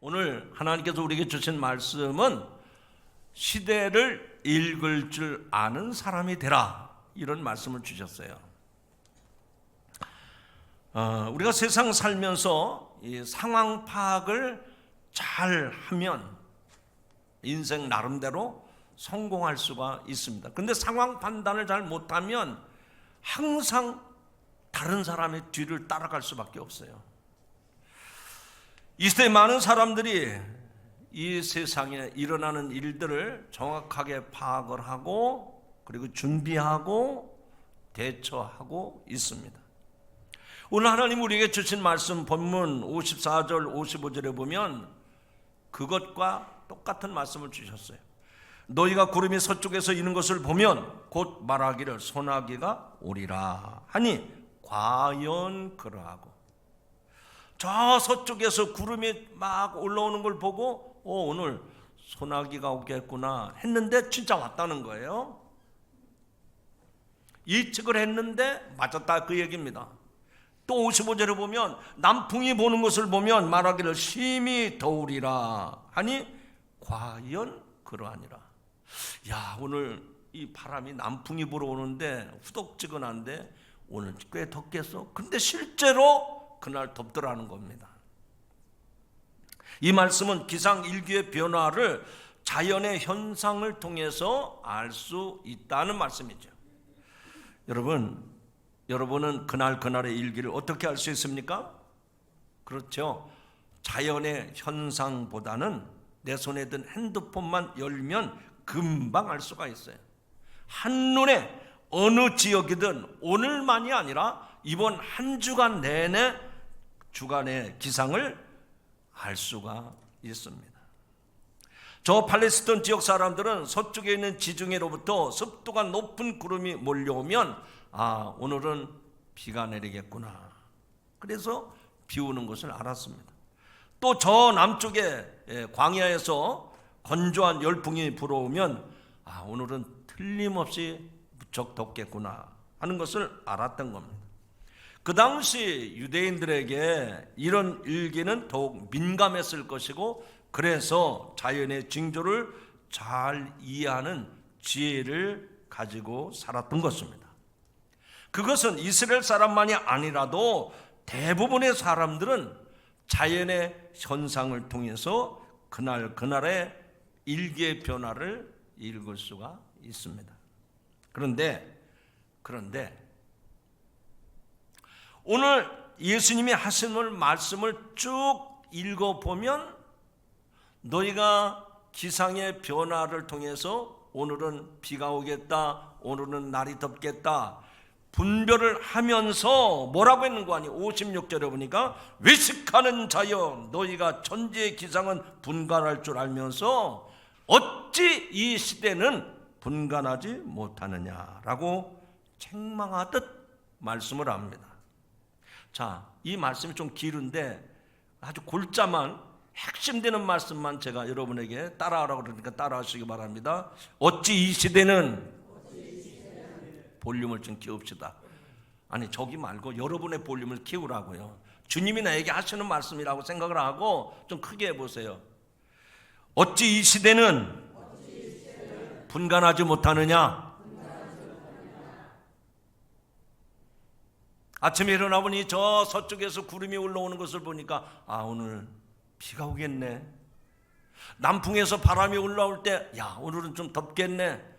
오늘 하나님께서 우리에게 주신 말씀은 시대를 읽을 줄 아는 사람이 되라, 이런 말씀을 주셨어요. 우리가 세상 살면서 이 상황 파악을 잘 하면 인생 나름대로 성공할 수가 있습니다. 그런데 상황 판단을 잘 못하면 항상 다른 사람의 뒤를 따라갈 수밖에 없어요. 이 시대에 많은 사람들이 이 세상에 일어나는 일들을 정확하게 파악을 하고 그리고 준비하고 대처하고 있습니다. 오늘 하나님 우리에게 주신 말씀 본문 54절 55절에 보면 그것과 똑같은 말씀을 주셨어요. 너희가 구름이 서쪽에서 이는 것을 보면 곧 말하기를 소나기가 오리라 하니 과연 그러하고. 저 서쪽에서 구름이 막 올라오는 걸 보고 오늘 소나기가 오겠구나 했는데 진짜 왔다는 거예요. 예측을 했는데 맞았다, 그 얘기입니다. 또 55절에 보면 남풍이 보는 것을 보면 말하기를 심히 더우리라 하니 과연 그러하니라. 야, 오늘 이 바람이 남풍이 불어오는데 후덥지근한데 오늘 꽤 덥겠어? 근데 실제로 그날 덥더라는 겁니다. 이 말씀은 기상일기의 변화를 자연의 현상을 통해서 알 수 있다는 말씀이죠. 여러분은 그날의 일기를 어떻게 알 수 있습니까? 그렇죠. 자연의 현상보다는 내 손에 든 핸드폰만 열면 금방 알 수가 있어요. 한눈에 어느 지역이든 오늘만이 아니라 이번 한 주간 내내 주간의 기상을 알 수가 있습니다. 저 팔레스타인 지역 사람들은 서쪽에 있는 지중해로부터 습도가 높은 구름이 몰려오면 오늘은 비가 내리겠구나. 그래서 비 오는 것을 알았습니다. 또 저 남쪽에 광야에서 건조한 열풍이 불어오면 오늘은 틀림없이 무척 덥겠구나 하는 것을 알았던 겁니다. 그 당시 유대인들에게 이런 일기는 더욱 민감했을 것이고 그래서 자연의 징조를 잘 이해하는 지혜를 가지고 살았던 것입니다. 그것은 이스라엘 사람만이 아니라도 대부분의 사람들은 자연의 현상을 통해서 그날의 일기의 변화를 읽을 수가 있습니다. 그런데 오늘 예수님이 하신 말씀을 쭉 읽어보면 너희가 기상의 변화를 통해서 오늘은 비가 오겠다, 오늘은 날이 덥겠다 분별을 하면서 뭐라고 했는 거 아니에요? 56절에 보니까 외식하는 자여 너희가 천지의 기상은 분간할 줄 알면서 어찌 이 시대는 분간하지 못하느냐라고 책망하듯 말씀을 합니다. 자, 이 말씀이 좀 길은데 아주 골자만 핵심되는 말씀만 제가 여러분에게 따라하라고 그러니까 따라하시기 바랍니다. 어찌 이 시대는 볼륨을 좀 키웁시다. 아니 저기 말고 여러분의 볼륨을 키우라고요. 주님이 나에게 하시는 말씀이라고 생각을 하고 좀 크게 해보세요. 어찌 이 시대는 분간하지 못하느냐. 아침에 일어나 보니 저 서쪽에서 구름이 올라오는 것을 보니까 오늘 비가 오겠네. 남풍에서 바람이 올라올 때 오늘은 좀 덥겠네.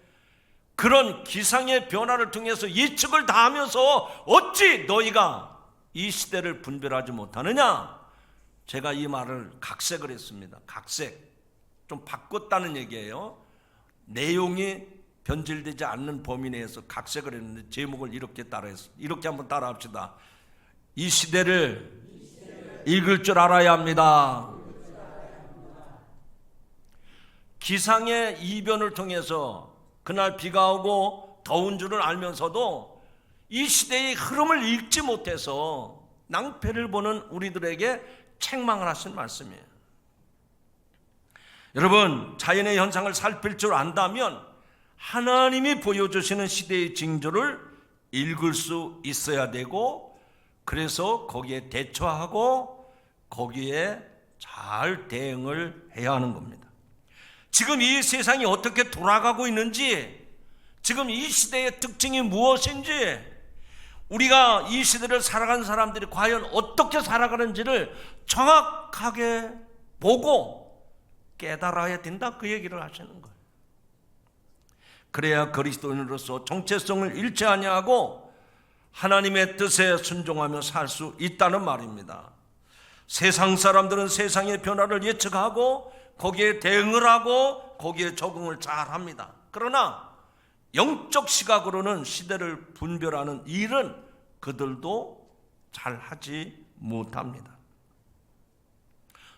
그런 기상의 변화를 통해서 예측을 다 하면서 어찌 너희가 이 시대를 분별하지 못하느냐. 제가 이 말을 각색을 했습니다. 각색 좀 바꿨다는 얘기예요. 내용이 변질되지 않는 범위 내에서 각색을 했는데 제목을 이렇게 따라했습니다. 이렇게 한번 따라합시다. 이 시대를 읽을 줄 알아야 합니다. 기상의 이변을 통해서 그날 비가 오고 더운 줄을 알면서도 이 시대의 흐름을 읽지 못해서 낭패를 보는 우리들에게 책망을 하신 말씀이에요. 여러분, 자연의 현상을 살필 줄 안다면 하나님이 보여주시는 시대의 징조를 읽을 수 있어야 되고 그래서 거기에 대처하고 거기에 잘 대응을 해야 하는 겁니다. 지금 이 세상이 어떻게 돌아가고 있는지, 지금 이 시대의 특징이 무엇인지, 우리가 이 시대를 살아가는 사람들이 과연 어떻게 살아가는지를 정확하게 보고 깨달아야 된다, 그 얘기를 하시는 거예요. 그래야 그리스도인으로서 정체성을 잃지 아니하고 하나님의 뜻에 순종하며 살 수 있다는 말입니다. 세상 사람들은 세상의 변화를 예측하고 거기에 대응을 하고 거기에 적응을 잘 합니다. 그러나 영적 시각으로는 시대를 분별하는 일은 그들도 잘 하지 못합니다.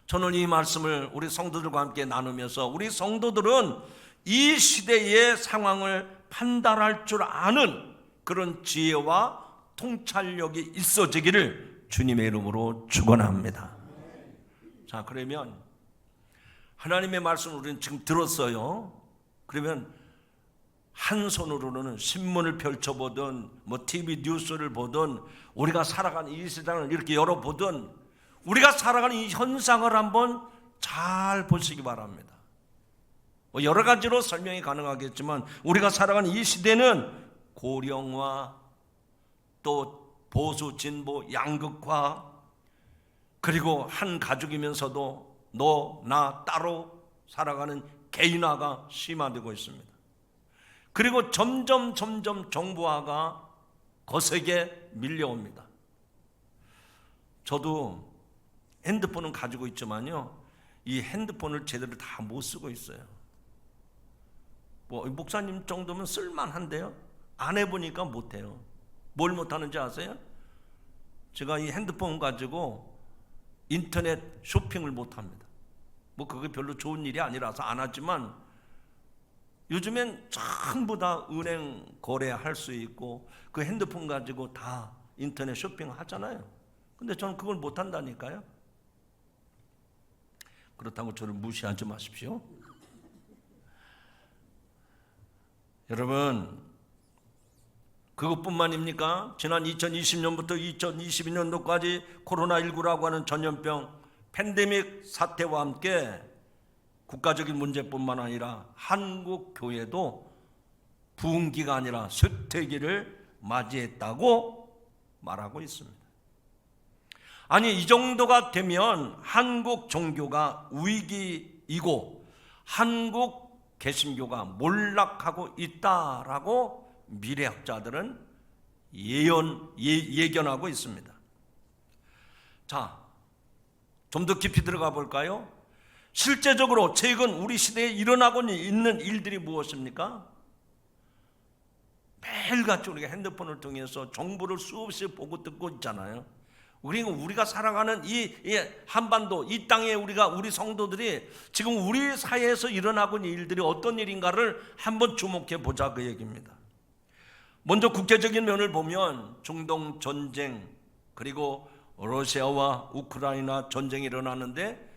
저는 이 말씀을 우리 성도들과 함께 나누면서 우리 성도들은 이 시대의 상황을 판단할 줄 아는 그런 지혜와 통찰력이 있어지기를 주님의 이름으로 축원합니다. 자, 그러면 하나님의 말씀을 우리는 지금 들었어요. 그러면 한 손으로는 신문을 펼쳐보든 TV 뉴스를 보든 우리가 살아가는 이 세상을 이렇게 열어보든 우리가 살아가는 이 현상을 한번 잘 보시기 바랍니다. 여러 가지로 설명이 가능하겠지만 우리가 살아가는 이 시대는 고령화, 또 보수 진보 양극화, 그리고 한 가족이면서도 너, 나 따로 살아가는 개인화가 심화되고 있습니다. 그리고 점점 정보화가 거세게 밀려옵니다. 저도 핸드폰은 가지고 있지만요, 이 핸드폰을 제대로 다 못 쓰고 있어요. 목사님 정도면 쓸만한데요, 안 해보니까 못해요. 뭘 못하는지 아세요? 제가 이 핸드폰 가지고 인터넷 쇼핑을 못합니다. 그게 별로 좋은 일이 아니라서 안 하지만 요즘엔 전부 다 은행 거래할 수 있고 그 핸드폰 가지고 다 인터넷 쇼핑 하잖아요. 근데 저는 그걸 못한다니까요. 그렇다고 저를 무시하지 마십시오. 여러분, 그것뿐만입니까? 지난 2020년부터 2022년도까지 코로나19라고 하는 전염병 팬데믹 사태와 함께 국가적인 문제뿐만 아니라 한국 교회도 부흥기가 아니라 쇠퇴기를 맞이했다고 말하고 있습니다. 아니, 이 정도가 되면 한국 종교가 위기이고 한국 개신교가 몰락하고 있다라고 미래학자들은 예견하고 있습니다. 자, 좀 더 깊이 들어가 볼까요? 실제적으로 최근 우리 시대에 일어나고 있는 일들이 무엇입니까? 매일같이 우리가 핸드폰을 통해서 정보를 수없이 보고 듣고 있잖아요. 우리가 살아가는 이 한반도, 이 땅에 우리 성도들이 지금 우리 사회에서 일어나고 있는 일들이 어떤 일인가를 한번 주목해 보자, 그 얘기입니다. 먼저 국제적인 면을 보면 중동 전쟁, 그리고 러시아와 우크라이나 전쟁이 일어나는데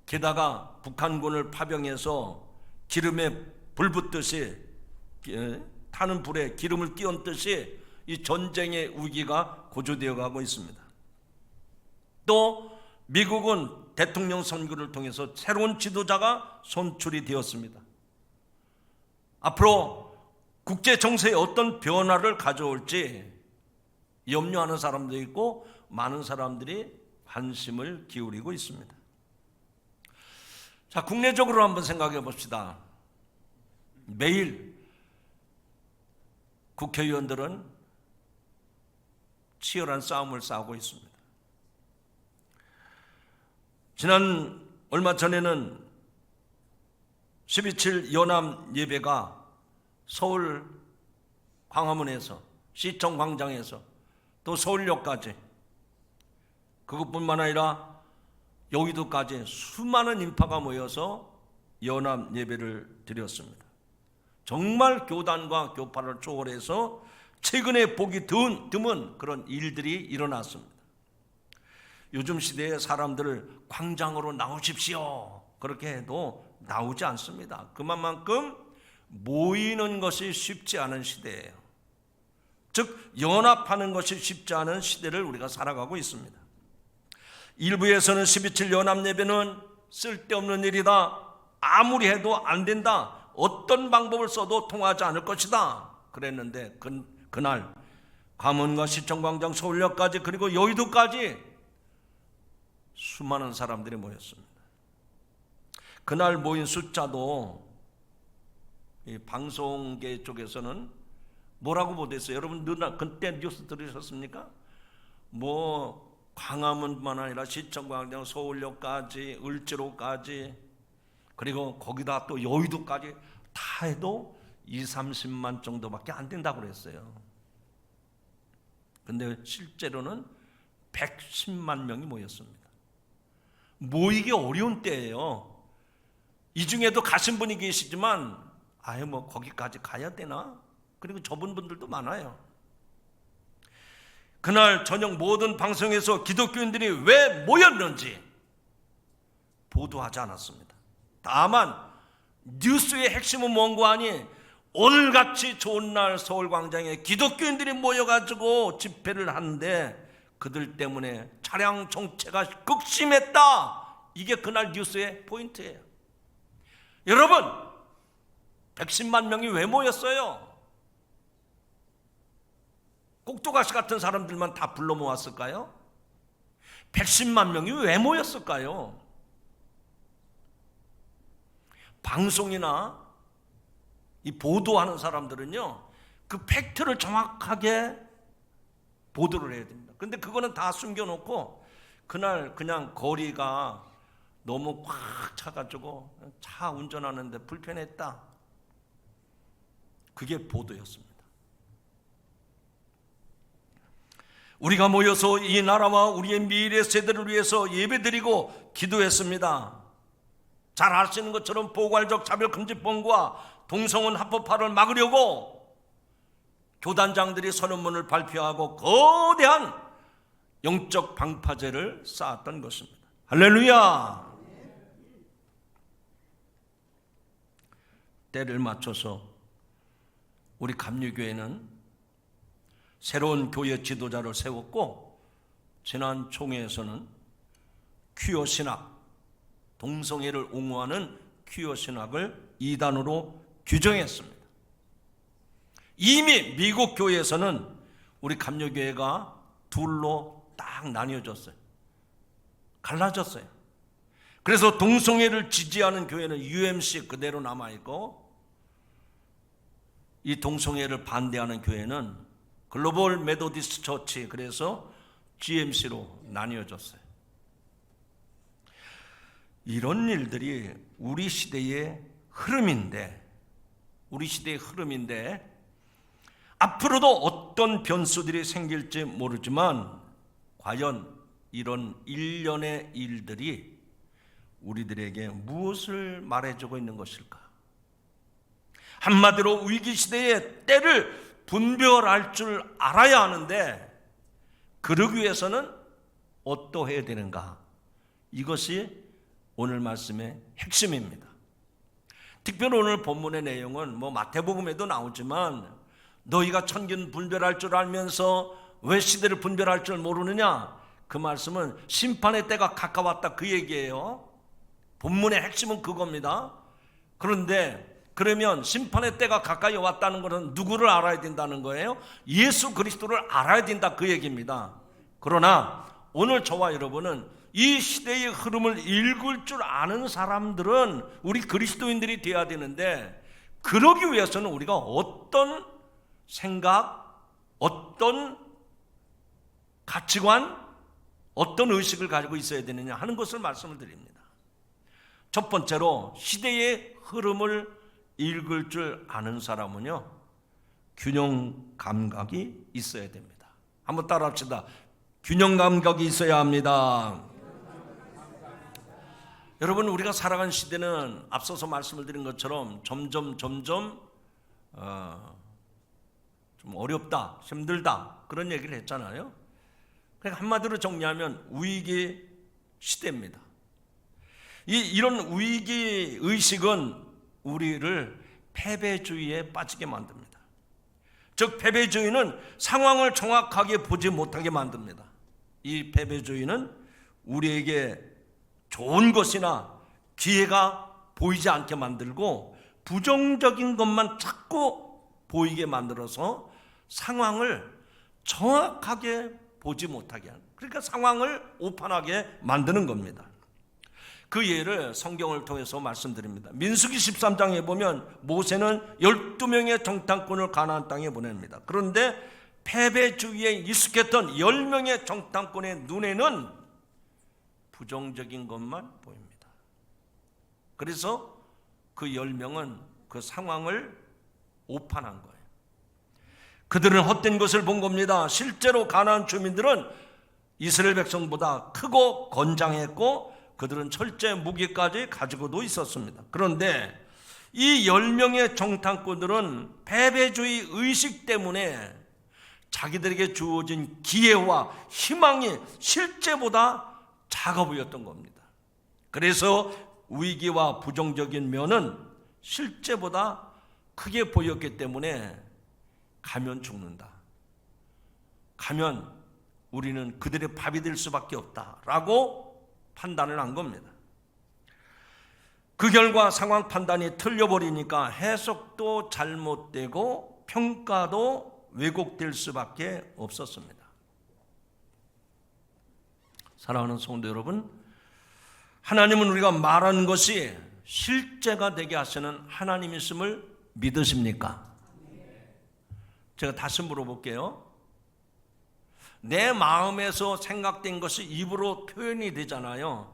게다가 북한군을 파병해서 기름에 불 붙듯이, 타는 불에 기름을 끼얹듯이 이 전쟁의 위기가 고조되어 가고 있습니다. 또 미국은 대통령 선거를 통해서 새로운 지도자가 선출이 되었습니다. 앞으로 국제 정세에 어떤 변화를 가져올지 염려하는 사람도 있고 많은 사람들이 관심을 기울이고 있습니다. 자, 국내적으로 한번 생각해 봅시다. 매일 국회의원들은 치열한 싸움을 싸우고 있습니다. 지난 얼마 전에는 12.7 연합 예배가 서울 광화문에서, 시청 광장에서, 또 서울역까지, 그것뿐만 아니라 여의도까지 수많은 인파가 모여서 연합 예배를 드렸습니다. 정말 교단과 교파를 초월해서 최근에 보기 드문 그런 일들이 일어났습니다. 요즘 시대의 사람들을 광장으로 나오십시오 그렇게 해도 나오지 않습니다. 그만큼 모이는 것이 쉽지 않은 시대예요. 즉 연합하는 것이 쉽지 않은 시대를 우리가 살아가고 있습니다. 일부에서는 12.7 연합예배는 쓸데없는 일이다, 아무리 해도 안 된다, 어떤 방법을 써도 통하지 않을 것이다 그랬는데 그날 감원과 시청광장, 서울역까지 그리고 여의도까지 수많은 사람들이 모였습니다. 그날 모인 숫자도 이 방송계 쪽에서는 뭐라고 보도했어요? 여러분 그때 뉴스 들으셨습니까? 뭐 광화문뿐만 아니라 시청광장, 서울역까지, 을지로까지, 그리고 거기다 또 여의도까지 다 해도 20-30만 정도밖에 안 된다고 그랬어요. 근데 실제로는 110만 명이 모였습니다. 모이기 어려운 때예요. 이 중에도 가신 분이 계시지만 아예 뭐 거기까지 가야 되나? 그리고 접은 분들도 많아요. 그날 저녁 모든 방송에서 기독교인들이 왜 모였는지 보도하지 않았습니다. 다만 뉴스의 핵심은 뭔가 하니 오늘같이 좋은 날 서울광장에 기독교인들이 모여가지고 집회를 하는데 그들 때문에 차량 정체가 극심했다, 이게 그날 뉴스의 포인트예요. 여러분, 110만 명이 왜 모였어요? 꼭두가시 같은 사람들만 다 불러 모았을까요? 110만 명이 왜 모였을까요? 방송이나 이 보도하는 사람들은요, 그 팩트를 정확하게 보도를 해야 됩니다. 근데 그거는 다 숨겨놓고 그날 그냥 거리가 너무 꽉 차가지고 차 운전하는데 불편했다, 그게 보도였습니다. 우리가 모여서 이 나라와 우리의 미래 세대를 위해서 예배드리고 기도했습니다. 잘 아시는 것처럼 포괄적 차별금지법과 동성혼 합법화를 막으려고 교단장들이 선언문을 발표하고 거대한 영적 방파제를 쌓았던 것입니다. 할렐루야! 때를 맞춰서 우리 감리교회는 새로운 교회 지도자를 세웠고, 지난 총회에서는 퀴어 신학, 동성애를 옹호하는 퀴어 신학을 이단으로 규정했습니다. 이미 미국 교회에서는 우리 감리교회가 둘로 딱 나뉘어졌어요. 갈라졌어요. 그래서 동성애를 지지하는 교회는 UMC 그대로 남아있고, 이 동성애를 반대하는 교회는 글로벌 메소디스트 처치, 그래서 GMC로 나뉘어졌어요. 이런 일들이 우리 시대의 흐름인데 앞으로도 어떤 변수들이 생길지 모르지만 과연 이런 일련의 일들이 우리들에게 무엇을 말해주고 있는 것일까? 한마디로 위기시대의 때를 분별할 줄 알아야 하는데, 그러기 위해서는 어떠해야 되는가? 이것이 오늘 말씀의 핵심입니다. 특별히 오늘 본문의 내용은 마태복음에도 나오지만, 너희가 천기는 분별할 줄 알면서 왜 시대를 분별할 줄 모르느냐? 그 말씀은 심판의 때가 가까웠다, 그 얘기예요. 본문의 핵심은 그겁니다. 그런데 그러면 심판의 때가 가까이 왔다는 것은 누구를 알아야 된다는 거예요? 예수 그리스도를 알아야 된다, 그 얘기입니다. 그러나 오늘 저와 여러분은 이 시대의 흐름을 읽을 줄 아는 사람들은 우리 그리스도인들이 되어야 되는데, 그러기 위해서는 우리가 어떤 생각, 어떤 가치관, 어떤 의식을 가지고 있어야 되느냐 하는 것을 말씀을 드립니다. 첫 번째로 시대의 흐름을 읽을 줄 아는 사람은요, 균형 감각이 있어야 됩니다. 한번 따라 합시다. 균형 감각이 있어야 합니다. 여러분, 우리가 살아가는 시대는 앞서서 말씀을 드린 것처럼 점점 좀 어렵다, 힘들다, 그런 얘기를 했잖아요. 그러니까 한마디로 정리하면 위기 시대입니다. 이런 위기 의식은 우리를 패배주의에 빠지게 만듭니다. 즉, 패배주의는 상황을 정확하게 보지 못하게 만듭니다. 이 패배주의는 우리에게 좋은 것이나 기회가 보이지 않게 만들고 부정적인 것만 자꾸 보이게 만들어서 상황을 정확하게 보지 못하게 하는, 그러니까 상황을 오판하게 만드는 겁니다. 그 예를 성경을 통해서 말씀드립니다. 민수기 13장에 보면 모세는 12명의 정탐꾼을 가나안 땅에 보냅니다. 그런데 패배주의에 익숙했던 10명의 정탐꾼의 눈에는 부정적인 것만 보입니다. 그래서 그 10명은 그 상황을 오판한 거예요. 그들은 헛된 것을 본 겁니다. 실제로 가나안 주민들은 이스라엘 백성보다 크고 건장했고 그들은 철제 무기까지 가지고도 있었습니다. 그런데 이 10명의 정탐꾼들은 패배주의 의식 때문에 자기들에게 주어진 기회와 희망이 실제보다 작아 보였던 겁니다. 그래서 위기와 부정적인 면은 실제보다 크게 보였기 때문에 가면 죽는다, 가면 우리는 그들의 밥이 될 수밖에 없다라고 판단을 한 겁니다. 그 결과 상황 판단이 틀려버리니까 해석도 잘못되고 평가도 왜곡될 수밖에 없었습니다. 사랑하는 성도 여러분, 하나님은 우리가 말하는 것이 실제가 되게 하시는 하나님이심을 믿으십니까? 제가 다시 물어볼게요. 내 마음에서 생각된 것이 입으로 표현이 되잖아요.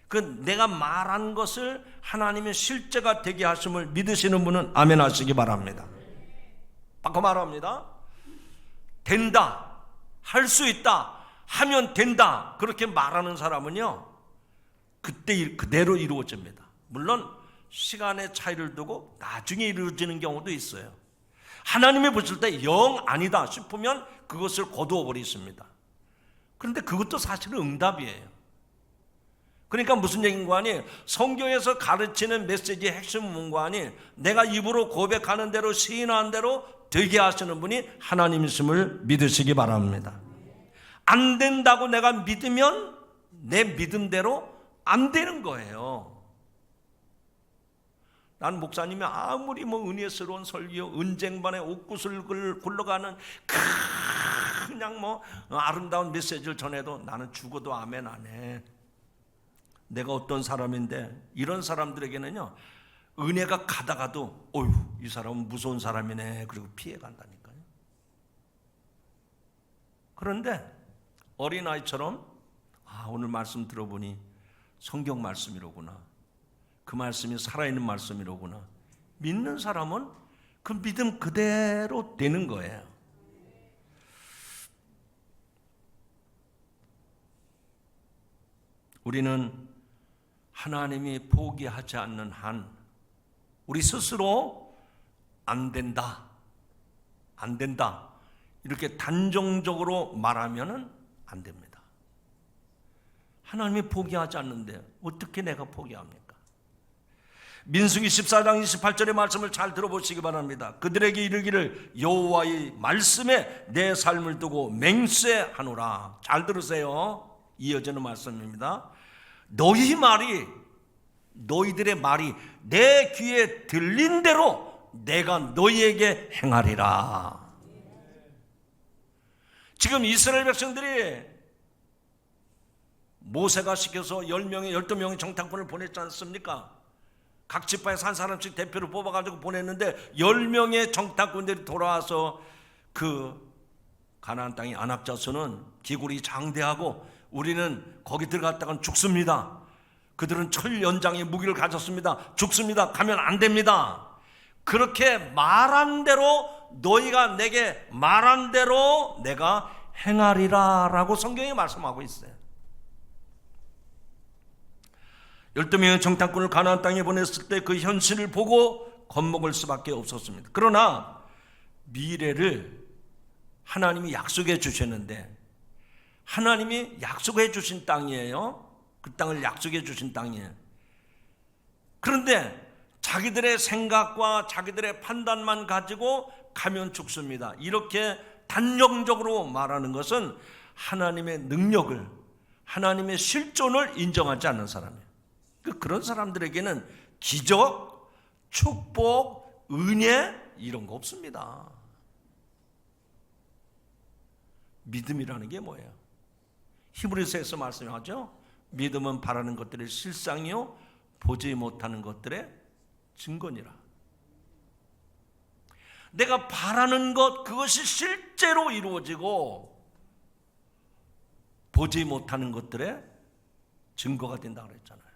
그 내가 말한 것을 하나님의 실제가 되게 하심을 믿으시는 분은 아멘 하시기 바랍니다. 바꿔 말합니다. 된다, 할 수 있다, 하면 된다, 그렇게 말하는 사람은요, 그때 그대로 이루어집니다. 물론 시간의 차이를 두고 나중에 이루어지는 경우도 있어요. 하나님이 보실 때 영 아니다 싶으면 그것을 거두어 버리십니다. 그런데 그것도 사실은 응답이에요. 그러니까 무슨 얘기인가 하니, 성경에서 가르치는 메시지의 핵심 문과 하니 내가 입으로 고백하는 대로 시인하는 대로 되게 하시는 분이 하나님이심을 믿으시기 바랍니다. 안 된다고 내가 믿으면 내 믿음대로 안 되는 거예요. 난 목사님이 아무리 은혜스러운 설교, 은쟁반에 옷구슬 굴러가는 그냥 아름다운 메시지를 전해도 나는 죽어도 아멘 안 해. 내가 어떤 사람인데, 이런 사람들에게는요, 은혜가 가다가도 어휴, 이 사람은 무서운 사람이네, 그리고 피해 간다니까요. 그런데 어린아이처럼 오늘 말씀 들어보니 성경 말씀이로구나, 그 말씀이 살아있는 말씀이로구나, 믿는 사람은 그 믿음 그대로 되는 거예요. 우리는 하나님이 포기하지 않는 한 우리 스스로 안 된다, 안 된다 이렇게 단정적으로 말하면 안 됩니다. 하나님이 포기하지 않는데 어떻게 내가 포기합니까? 민수기 14장 28절의 말씀을 잘 들어보시기 바랍니다. 그들에게 이르기를 여호와의 말씀에 내 삶을 두고 맹세하노라. 잘 들으세요. 이어지는 말씀입니다. 너희들의 말이 내 귀에 들린 대로 내가 너희에게 행하리라. 지금 이스라엘 백성들이 모세가 시켜서 12명의 정탐꾼을 보냈지 않습니까? 각 지파에서 한 사람씩 대표를 뽑아가지고 보냈는데 10명의 정탐꾼들이 돌아와서 그 가나안 땅의 안악 자손은 기굴이 장대하고 우리는 거기 들어갔다간 죽습니다. 그들은 철 연장의 무기를 가졌습니다. 죽습니다. 가면 안 됩니다. 그렇게 말한 대로, 너희가 내게 말한 대로 내가 행하리라 라고 성경이 말씀하고 있어요. 12명의 정탐꾼을 가나안 땅에 보냈을 때 그 현실을 보고 겁먹을 수밖에 없었습니다. 그러나 미래를 하나님이 약속해 주셨는데, 하나님이 약속해 주신 땅이에요. 그 땅을 약속해 주신 땅이에요. 그런데 자기들의 생각과 자기들의 판단만 가지고 가면 죽습니다, 이렇게 단정적으로 말하는 것은 하나님의 능력을, 하나님의 실존을 인정하지 않는 사람이에요. 그런 사람들에게는 기적, 축복, 은혜 이런 거 없습니다. 믿음이라는 게 뭐예요? 히브리서에서 말씀하죠. 믿음은 바라는 것들의 실상이요 보지 못하는 것들의 증거니라. 내가 바라는 것 그것이 실제로 이루어지고 보지 못하는 것들의 증거가 된다 그랬잖아요.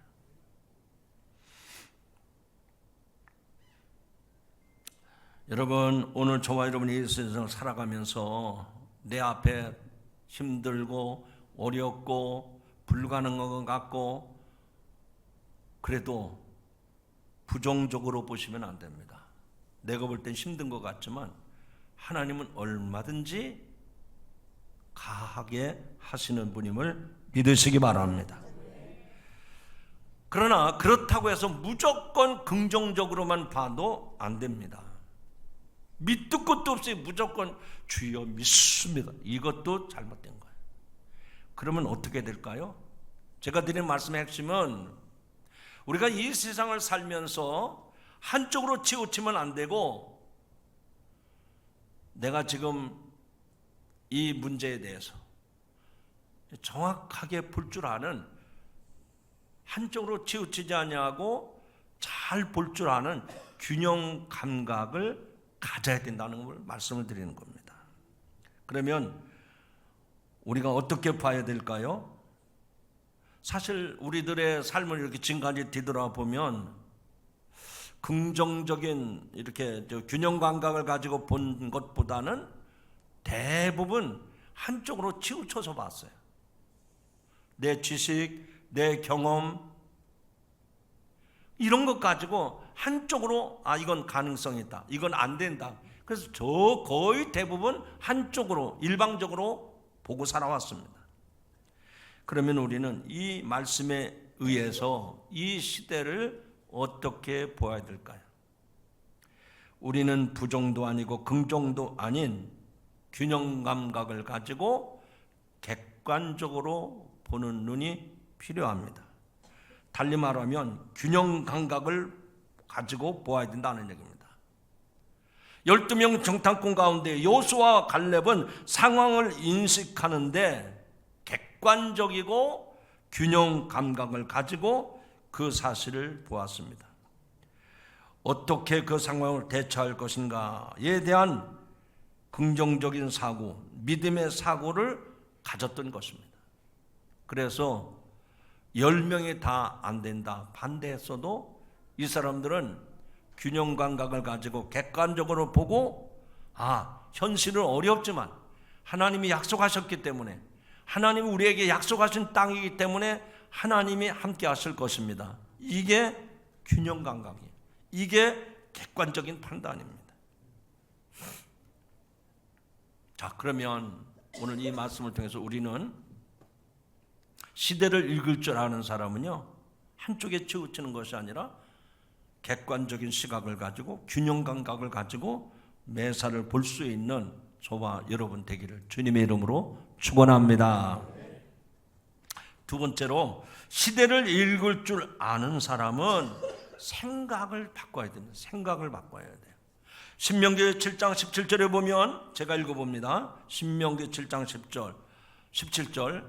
여러분, 오늘 저와 여러분이 이 세상을 살아가면서 내 앞에 힘들고 어렵고 불가능한 것 같고 그래도 부정적으로 보시면 안 됩니다. 내가 볼 땐 힘든 것 같지만 하나님은 얼마든지 가하게 하시는 분임을 믿으시기 바랍니다. 그러나 그렇다고 해서 무조건 긍정적으로만 봐도 안 됩니다. 밑도 끝도 없이 무조건 주여 믿습니다. 이것도 잘못된 거예요. 그러면 어떻게 될까요? 제가 드린 말씀의 핵심은 우리가 이 세상을 살면서 한쪽으로 치우치면 안 되고 내가 지금 이 문제에 대해서 정확하게 볼 줄 아는, 한쪽으로 치우치지 아니하고 잘 볼 줄 아는 균형 감각을 가져야 된다는 걸 말씀을 드리는 겁니다. 그러면 우리가 어떻게 봐야 될까요? 사실 우리들의 삶을 이렇게 지금까지 뒤돌아보면 긍정적인 이렇게 균형 감각을 가지고 본 것보다는 대부분 한쪽으로 치우쳐서 봤어요. 내 지식, 내 경험 이런 것 가지고 한쪽으로 이건 가능성이 있다, 이건 안 된다. 그래서 저 거의 대부분 한쪽으로 일방적으로 보고 살아왔습니다. 그러면 우리는 이 말씀에 의해서 이 시대를 어떻게 보아야 될까요? 우리는 부정도 아니고 긍정도 아닌 균형 감각을 가지고 객관적으로 보는 눈이 필요합니다. 달리 말하면 균형 감각을 가지고 보아야 된다는 얘기입니다. 12명 정탐꾼 가운데 여호수아와 갈렙은 상황을 인식하는데 객관적이고 균형 감각을 가지고 그 사실을 보았습니다. 어떻게 그 상황을 대처할 것인가에 대한 긍정적인 사고, 믿음의 사고를 가졌던 것입니다. 그래서 10명이 다 안 된다 반대했어도 이 사람들은 균형 감각을 가지고 객관적으로 보고 현실은 어렵지만 하나님이 약속하셨기 때문에, 하나님이 우리에게 약속하신 땅이기 때문에 하나님이 함께 하실 것입니다. 이게 균형 감각이에요. 이게 객관적인 판단입니다. 자, 그러면 오늘 이 말씀을 통해서 우리는 시대를 읽을 줄 아는 사람은요, 한쪽에 치우치는 것이 아니라 객관적인 시각을 가지고 균형 감각을 가지고 매사를 볼 수 있는 저와 여러분 되기를 주님의 이름으로 축원합니다. 두 번째로, 시대를 읽을 줄 아는 사람은 생각을 바꿔야 됩니다. 생각을 바꿔야 돼요. 신명기 7장 17절에 보면, 제가 읽어봅니다. 신명기 7장 17절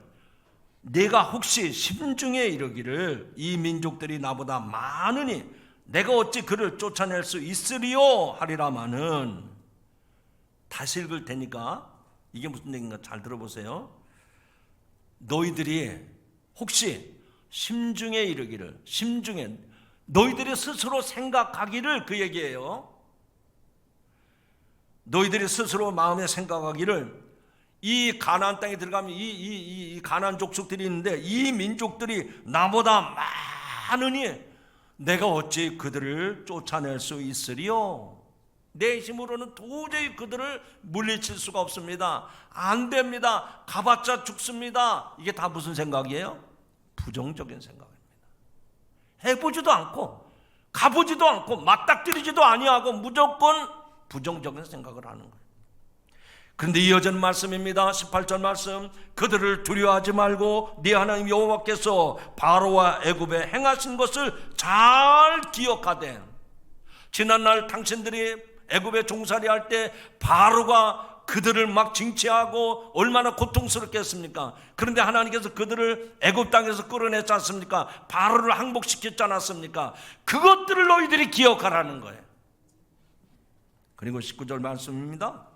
내가 혹시 심중에 이르기를 이 민족들이 나보다 많으니 내가 어찌 그를 쫓아낼 수 있으리요 하리라마는. 다시 읽을 테니까 이게 무슨 얘기인가 잘 들어보세요. 너희들이 혹시 심중에 이르기를, 심중에 너희들이 스스로 생각하기를, 그 얘기예요. 너희들이 스스로 마음에 생각하기를 이 가나안 땅에 들어가면 이 가나안 족속들이 있는데 이 민족들이 나보다 많으니 내가 어찌 그들을 쫓아낼 수 있으리요? 내 힘으로는 도저히 그들을 물리칠 수가 없습니다. 안 됩니다. 가봤자 죽습니다. 이게 다 무슨 생각이에요? 부정적인 생각입니다. 해보지도 않고 가보지도 않고 맞닥뜨리지도 아니하고 무조건 부정적인 생각을 하는 거예요. 그런데 이어지는 말씀입니다. 18절 말씀, 그들을 두려워하지 말고 네 하나님 여호와께서 바로와 애굽에 행하신 것을 잘 기억하되, 지난날 당신들이 애굽에 종살이 할 때 바로가 그들을 막 징치하고 얼마나 고통스럽게 했습니까? 그런데 하나님께서 그들을 애굽 땅에서 끌어냈지 않습니까? 바로를 항복시켰지 않았습니까? 그것들을 너희들이 기억하라는 거예요. 그리고 19절 말씀입니다.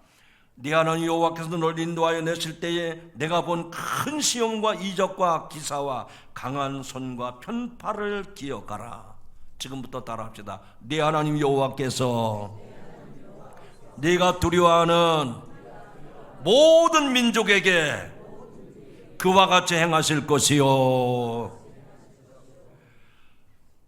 네 하나님 여호와께서 너를 인도하여 내실 때에 내가 본 큰 시험과 이적과 기사와 강한 손과 편팔을 기억하라. 지금부터 따라합시다. 네 하나님 여호와께서 네가 두려워하는 모든 민족에게 그와 같이 행하실 것이요,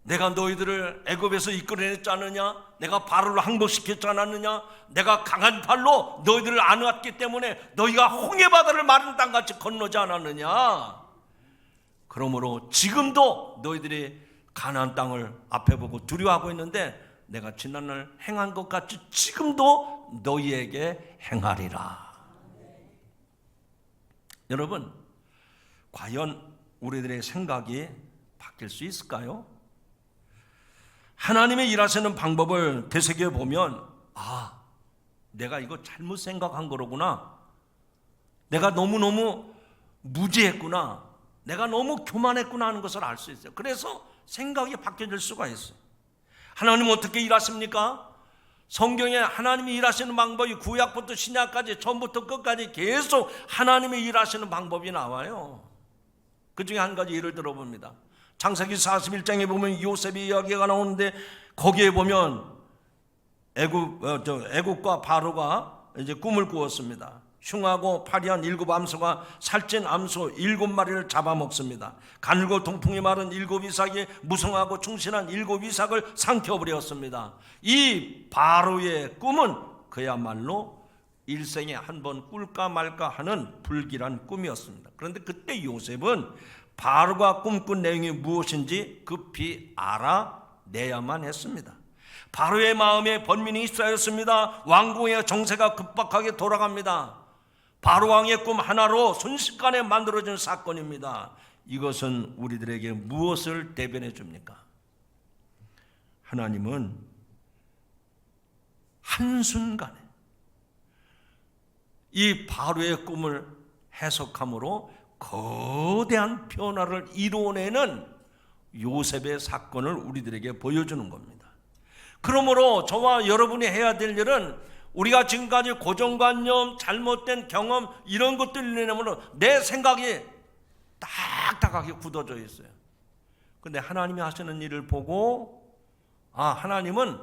내가 너희들을 애굽에서 이끌어냈지 않느냐? 내가 바로를 항복시켰지 않았느냐? 내가 강한 팔로 너희들을 안았기 때문에 너희가 홍해바다를 마른 땅같이 건너지 않았느냐? 그러므로 지금도 너희들이 가나안 땅을 앞에 보고 두려워하고 있는데 내가 지난날 행한 것 같이 지금도 너희에게 행하리라. 여러분, 과연 우리들의 생각이 바뀔 수 있을까요? 하나님의 일하시는 방법을 되새겨 보면, 아, 내가 이거 잘못 생각한 거로구나. 내가 너무너무 무지했구나. 내가 너무 교만했구나 하는 것을 알 수 있어요. 그래서 생각이 바뀌어질 수가 있어요. 하나님은 어떻게 일하십니까? 성경에 하나님이 일하시는 방법이 구약부터 신약까지 처음부터 끝까지 계속 하나님이 일하시는 방법이 나와요. 그 중에 한 가지 예를 들어봅니다. 창세기 41장에 보면 요셉의 이야기가 나오는데, 거기에 보면 애굽과 바로가 이제 꿈을 꾸었습니다. 흉하고 파리한 7 암소가 살찐 암소 7마리를 잡아먹습니다. 가늘고 통풍이 마른 7 이삭이 무성하고 충신한 7 이삭을 삼켜버렸습니다. 이 바로의 꿈은 그야말로 일생에 한 번 꿀까 말까 하는 불길한 꿈이었습니다. 그런데 그때 요셉은 바로가 꿈꾼 내용이 무엇인지 급히 알아내야만 했습니다. 바로의 마음에 번민이 휩싸였습니다. 왕궁의 정세가 급박하게 돌아갑니다. 바로 왕의 꿈 하나로 순식간에 만들어진 사건입니다. 이것은 우리들에게 무엇을 대변해 줍니까? 하나님은 한순간에 이 바로의 꿈을 해석함으로 거대한 변화를 이루어내는 요셉의 사건을 우리들에게 보여주는 겁니다. 그러므로 저와 여러분이 해야 될 일은, 우리가 지금까지 고정관념, 잘못된 경험 이런 것들을 내놓으면 내 생각이 딱딱하게 굳어져 있어요. 그런데 하나님이 하시는 일을 보고, 아, 하나님은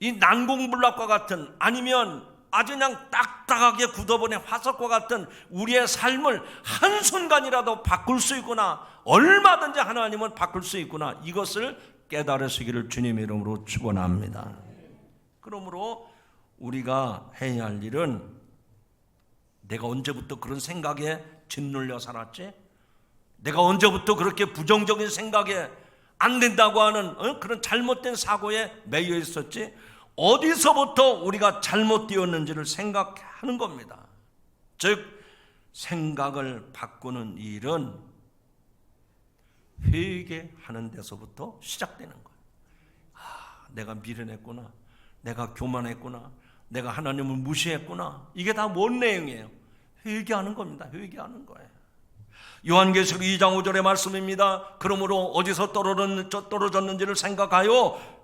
이 난공불락과 같은, 아니면 아주 그냥 딱딱하게 굳어버린 화석과 같은 우리의 삶을 한순간이라도 바꿀 수 있구나, 얼마든지 하나님은 바꿀 수 있구나, 이것을 깨달으시기를 주님의 이름으로 축원합니다. 그러므로 우리가 해야 할 일은, 내가 언제부터 그런 생각에 짓눌려 살았지? 내가 언제부터 그렇게 부정적인 생각에 안 된다고 하는 그런 잘못된 사고에 매여 있었지? 어디서부터 우리가 잘못되었는지를 생각하는 겁니다. 즉, 생각을 바꾸는 일은 회개하는 데서부터 시작되는 거예요. 아, 내가 미련했구나, 내가 교만했구나, 내가 하나님을 무시했구나. 이게 다 뭔 내용이에요? 회개하는 겁니다. 회개하는 거예요. 요한계시록 2장 5절의 말씀입니다. 그러므로 어디서 떨어졌는지를 생각하여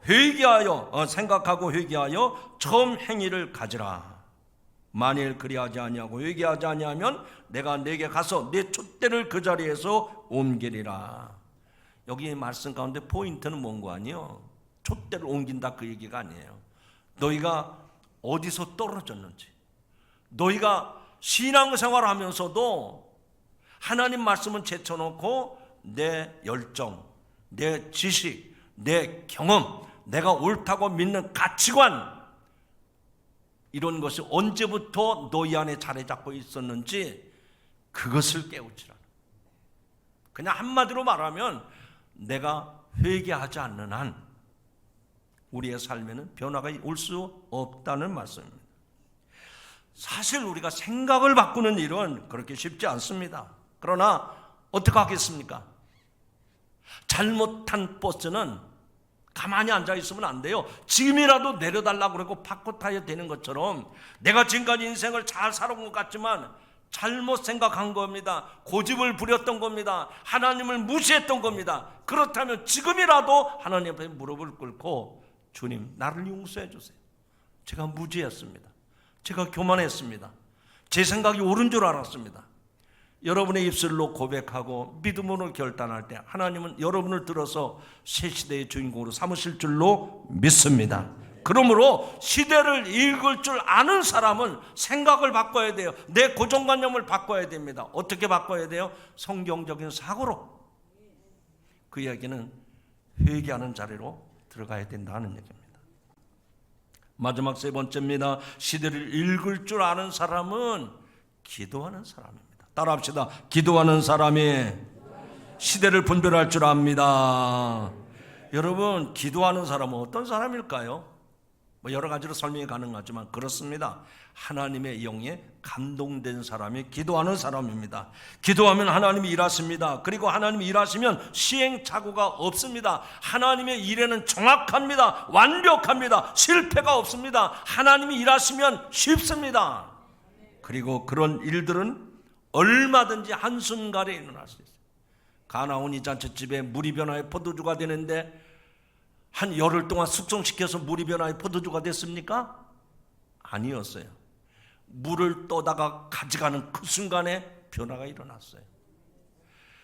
생각하고 회개하여 처음 행위를 가지라. 만일 그리하지 아니하고 회개하지 아니하면 내가 네게 가서 네 촛대를 그 자리에서 옮기리라. 여기 말씀 가운데 포인트는 뭔가 아니에요. 촛대를 옮긴다 그 얘기가 아니에요. 너희가 어디서 떨어졌는지, 너희가 신앙생활을 하면서도 하나님 말씀은 제쳐놓고 내 열정, 내 지식, 내 경험, 내가 옳다고 믿는 가치관, 이런 것이 언제부터 너희 안에 자리 잡고 있었는지 그것을 깨우치라. 그냥 한마디로 말하면 내가 회개하지 않는 한 우리의 삶에는 변화가 올 수 없다는 말씀입니다. 사실 우리가 생각을 바꾸는 일은 그렇게 쉽지 않습니다. 그러나 어떻게 하겠습니까? 잘못한 버스는 가만히 앉아 있으면 안 돼요. 지금이라도 내려달라고 그러고 바꿔 타야 되는 것처럼 내가 지금까지 인생을 잘 살아온 것 같지만 잘못 생각한 겁니다. 고집을 부렸던 겁니다. 하나님을 무시했던 겁니다. 그렇다면 지금이라도 하나님 앞에 무릎을 꿇고 주님, 나를 용서해 주세요. 제가 무지했습니다. 제가 교만했습니다. 제 생각이 옳은 줄 알았습니다. 여러분의 입술로 고백하고 믿음으로 결단할 때 하나님은 여러분을 들어서 새 시대의 주인공으로 삼으실 줄로 믿습니다. 그러므로 시대를 읽을 줄 아는 사람은 생각을 바꿔야 돼요. 내 고정관념을 바꿔야 됩니다. 어떻게 바꿔야 돼요? 성경적인 사고로. 그 이야기는 회개하는 자리로 들어가야 된다는 얘기입니다. 마지막 세 번째입니다. 시대를 읽을 줄 아는 사람은 기도하는 사람입니다. 따라합시다. 기도하는 사람이 시대를 분별할 줄 압니다. 여러분, 기도하는 사람은 어떤 사람일까요? 여러 가지로 설명이 가능하지만 그렇습니다. 하나님의 영에 감동된 사람이 기도하는 사람입니다. 기도하면 하나님이 일하십니다. 그리고 하나님이 일하시면 시행착오가 없습니다. 하나님의 일에는 정확합니다. 완벽합니다. 실패가 없습니다. 하나님이 일하시면 쉽습니다. 그리고 그런 일들은 얼마든지 한순간에 일어날 수 있어요. 가나온 잔치집에 물이 변화해 포도주가 되는데 한 열흘 동안 숙성시켜서 물이 변화해 포도주가 됐습니까? 아니었어요. 물을 떠다가 가져가는 그 순간에 변화가 일어났어요.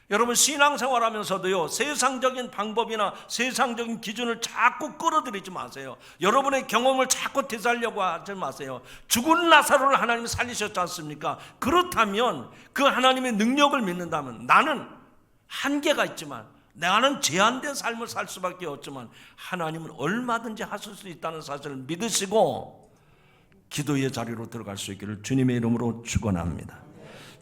여러분, 신앙생활하면서도요, 세상적인 방법이나 세상적인 기준을 자꾸 끌어들이지 마세요. 여러분의 경험을 자꾸 되살려고 하지 마세요. 죽은 나사로를 하나님이 살리셨지 않습니까? 그렇다면 그 하나님의 능력을 믿는다면, 나는 한계가 있지만, 나는 제한된 삶을 살 수밖에 없지만 하나님은 얼마든지 하실 수 있다는 사실을 믿으시고 기도의 자리로 들어갈 수 있기를 주님의 이름으로 축원합니다.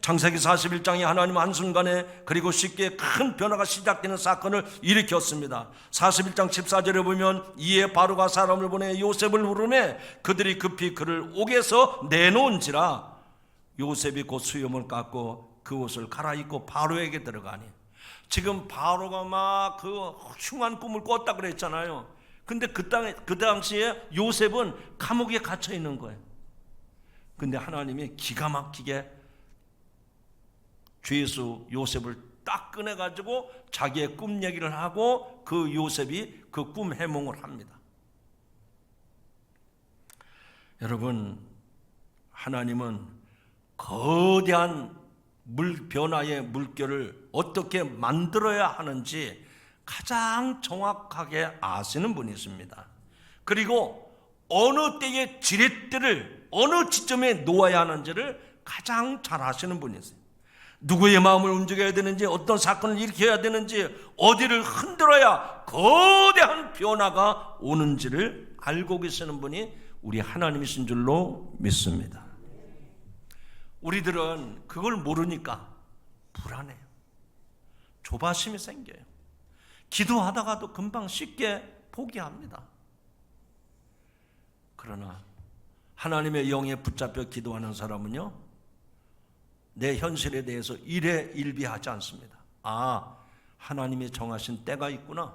창세기 41장에 하나님 한순간에 그리고 쉽게 큰 변화가 시작되는 사건을 일으켰습니다. 41장 14절에 보면 이에 바로가 사람을 보내 요셉을 부르매 그들이 급히 그를 옥에서 내놓은지라 요셉이 곧 수염을 깎고 그 옷을 갈아입고 바로에게 들어가니, 지금 바로가 막 그 흉한 꿈을 꿨다 그랬잖아요. 근데 그 당시에 요셉은 감옥에 갇혀 있는 거예요. 근데 하나님이 기가 막히게 죄수 요셉을 딱 꺼내가지고 자기의 꿈 얘기를 하고 그 요셉이 그 꿈 해몽을 합니다. 여러분, 하나님은 거대한 변화의 물결을 어떻게 만들어야 하는지 가장 정확하게 아시는 분이 있습니다. 그리고 어느 때의 지렛대를 어느 지점에 놓아야 하는지를 가장 잘 아시는 분이 있어요. 누구의 마음을 움직여야 되는지, 어떤 사건을 일으켜야 되는지, 어디를 흔들어야 거대한 변화가 오는지를 알고 계시는 분이 우리 하나님이신 줄로 믿습니다. 우리들은 그걸 모르니까 불안해요. 조바심이 생겨요. 기도하다가도 금방 쉽게 포기합니다. 그러나 하나님의 영에 붙잡혀 기도하는 사람은요, 내 현실에 대해서 일희일비하지 않습니다. 아, 하나님이 정하신 때가 있구나.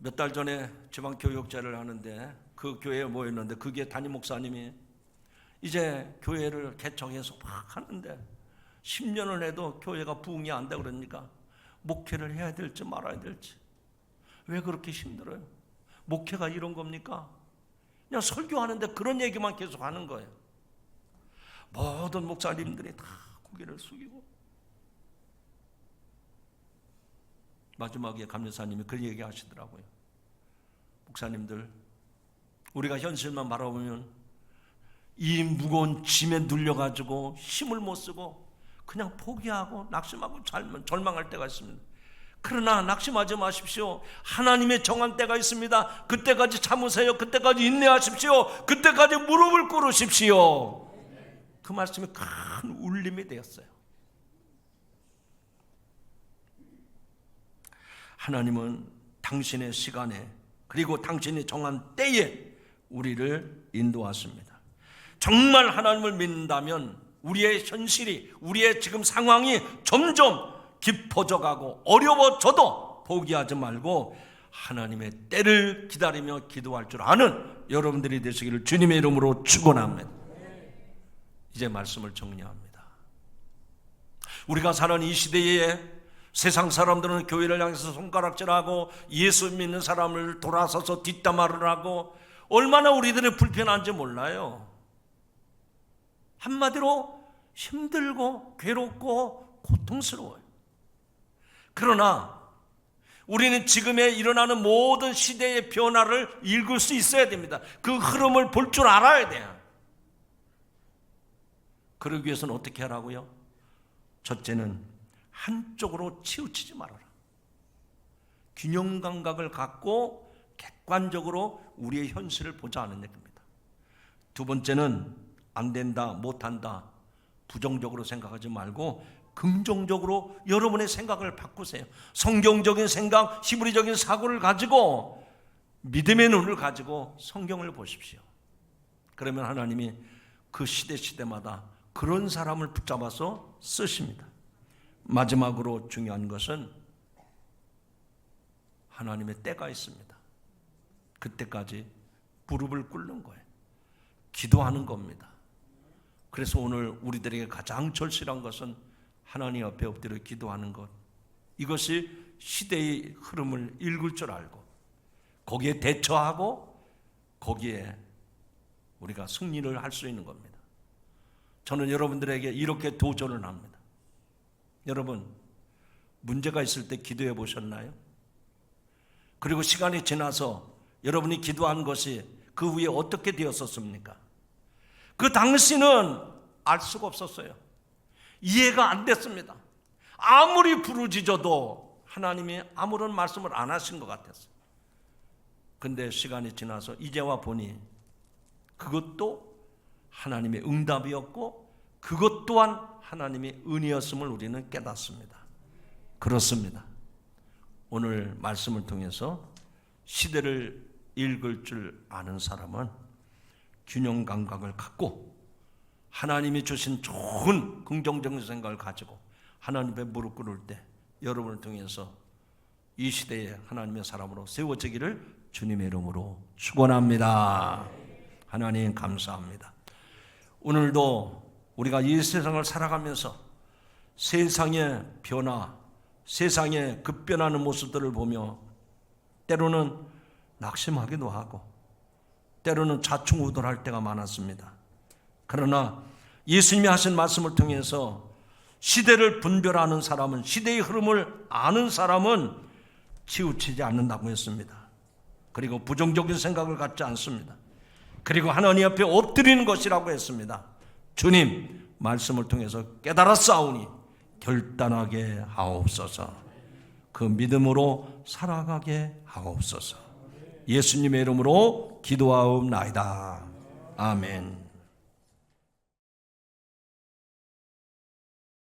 몇 달 전에 지방교육제를 하는데 그 교회에 모였는데 그게 담임 목사님이 이제 교회를 개척해서 막 하는데 10년을 해도 교회가 부흥이 안 돼. 그러니까 목회를 해야 될지 말아야 될지, 왜 그렇게 힘들어요? 목회가 이런 겁니까? 그냥 설교하는데 그런 얘기만 계속 하는 거예요. 모든 목사님들이 다 고개를 숙이고, 마지막에 감리사님이 그 얘기 하시더라고요. 목사님들, 우리가 현실만 바라보면 이 무거운 짐에 눌려가지고 힘을 못 쓰고 그냥 포기하고 낙심하고 절망할 때가 있습니다. 그러나 낙심하지 마십시오. 하나님의 정한 때가 있습니다. 그때까지 참으세요. 그때까지 인내하십시오. 그때까지 무릎을 꿇으십시오. 그 말씀이 큰 울림이 되었어요. 하나님은 당신의 시간에 그리고 당신이 정한 때에 우리를 인도하십니다. 정말 하나님을 믿는다면 우리의 현실이, 우리의 지금 상황이 점점 깊어져 가고 어려워져도 포기하지 말고 하나님의 때를 기다리며 기도할 줄 아는 여러분들이 되시기를 주님의 이름으로 축원합니다. 이제 말씀을 정리합니다. 우리가 사는 이 시대에 세상 사람들은 교회를 향해서 손가락질하고 예수 믿는 사람을 돌아서서 뒷담화를 하고 얼마나 우리들이 불편한지 몰라요. 한마디로 힘들고 괴롭고 고통스러워요. 그러나 우리는 지금에 일어나는 모든 시대의 변화를 읽을 수 있어야 됩니다. 그 흐름을 볼 줄 알아야 돼요. 그러기 위해서는 어떻게 하라고요? 첫째는 한쪽으로 치우치지 말아라. 균형 감각을 갖고 객관적으로 우리의 현실을 보자 하는 얘기입니다. 두 번째는 안 된다, 못한다, 부정적으로 생각하지 말고 긍정적으로 여러분의 생각을 바꾸세요. 성경적인 생각, 히브리적인 사고를 가지고 믿음의 눈을 가지고 성경을 보십시오. 그러면 하나님이 그 시대마다 그런 사람을 붙잡아서 쓰십니다. 마지막으로 중요한 것은 하나님의 때가 있습니다. 그때까지 무릎을 꿇는 거예요. 기도하는 겁니다. 그래서 오늘 우리들에게 가장 절실한 것은 하나님 앞에 엎드려 기도하는 것. 이것이 시대의 흐름을 읽을 줄 알고 거기에 대처하고 거기에 우리가 승리를 할 수 있는 겁니다. 저는 여러분들에게 이렇게 도전을 합니다. 여러분, 문제가 있을 때 기도해 보셨나요? 그리고 시간이 지나서 여러분이 기도한 것이 그 후에 어떻게 되었었습니까? 그 당시는 알 수가 없었어요. 이해가 안 됐습니다. 아무리 부르짖어도 하나님이 아무런 말씀을 안 하신 것 같았어요. 근데 시간이 지나서 이제와 보니 그것도 하나님의 응답이었고 그것 또한 하나님의 은혜였음을 우리는 깨닫습니다. 그렇습니다. 오늘 말씀을 통해서 시대를 읽을 줄 아는 사람은 균형 감각을 갖고 하나님이 주신 좋은 긍정적인 생각을 가지고 하나님의 무릎 꿇을 때 여러분을 통해서 이 시대에 하나님의 사람으로 세워지기를 주님의 이름으로 축원합니다. 하나님 감사합니다. 오늘도 우리가 이 세상을 살아가면서 세상의 변화, 세상의 급변하는 모습들을 보며 때로는 낙심하기도 하고 때로는 좌충우돌할 때가 많았습니다. 그러나 예수님이 하신 말씀을 통해서 시대를 분별하는 사람은, 시대의 흐름을 아는 사람은 치우치지 않는다고 했습니다. 그리고 부정적인 생각을 갖지 않습니다. 그리고 하나님 앞에 엎드리는 것이라고 했습니다. 주님 말씀을 통해서 깨달았사오니 결단하게 하옵소서. 그 믿음으로 살아가게 하옵소서. 예수님의 이름으로 기도하옵나이다. 아멘.